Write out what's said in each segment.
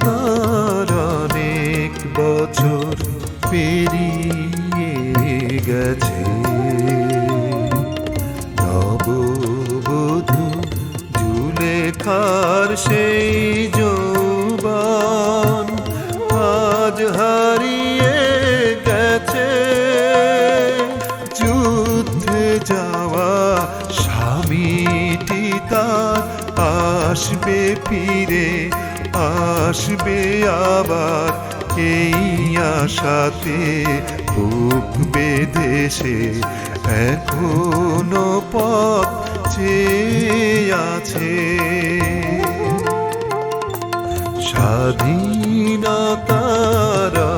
স্বাধীনতার অনেক বছর পেরিয়ে গেছে, নববধূ জুলেখার সেই যৌবন আজ হারিয়ে গেছে। যুদ্ধে যাওয়া স্বামীটি তার আসবে ফিরে, আসবে আবার, এই আশাতে বুক বেঁধে সে এখনো পথ চেয়ে আছে। স্বাধীনতার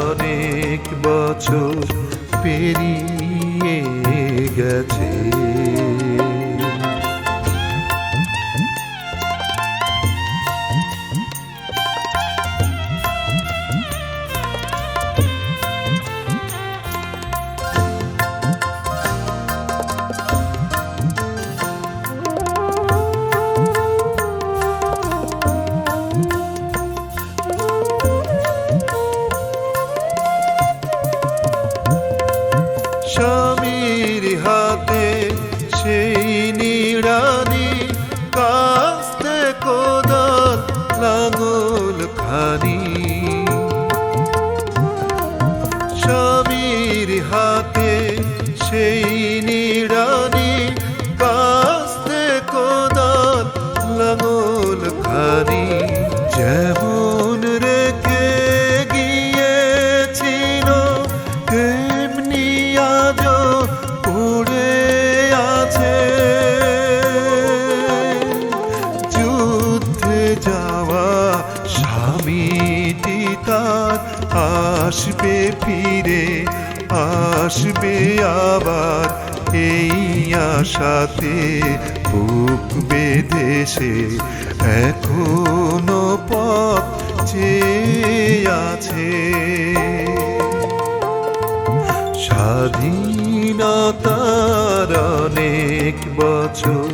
অনেক বছর পেরিয়ে গেছে। স্বামীর হাতে সেই নিড়ানি, কাস্তে কোদাল লাঙল খানি। স্বামীর হাতে সেই নিড়ানি, কাস্তে কোদাল লাঙল খানি। যেমন রেখে গিয়েছিল তেমনি আজও পড়ে আছে। যুদ্ধে যাওয়া স্বামীটি তার আসবে ফিরে, আসবে আবার, এই আশাতে বুক বেঁধে সে এখনো পথ চেয়ে আছে। স্বাধীনতার অনেক বছর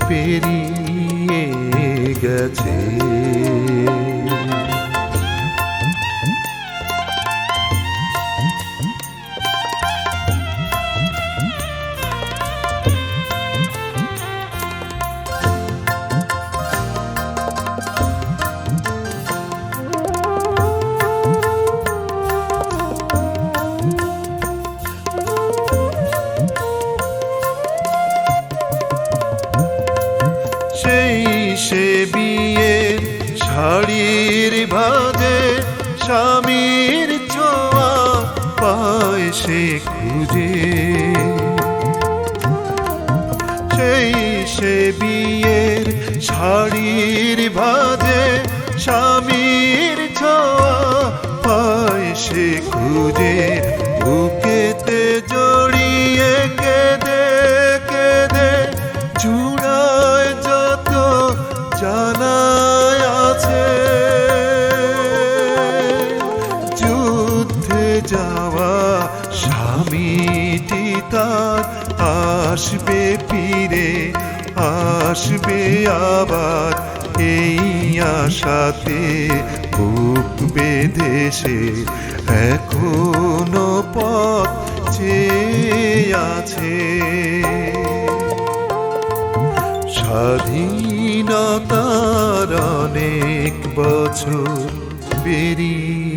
পেরিয়ে গেছে। সে বিয়ের শাড়ির ভাঁজে স্বামীর ছোঁয়া পায় সে খুঁজে। সে বিয়ের শাড়ির ভাঁজে স্বামীর ছোঁয়া পায় সে খুঁজে। বুকেতে জড়িয়ে কেঁদে কেঁদে জুড়ায় যত জানায় আছে। যুদ্ধে যাওয়া স্বামীটি তার আসবে ফিরে, আসবে আবার, এই আশাতে বুক বেঁধে সে এখনো পথ চেয়ে আছে। স্বাধীনতার অনেক বছর পেরিয়ে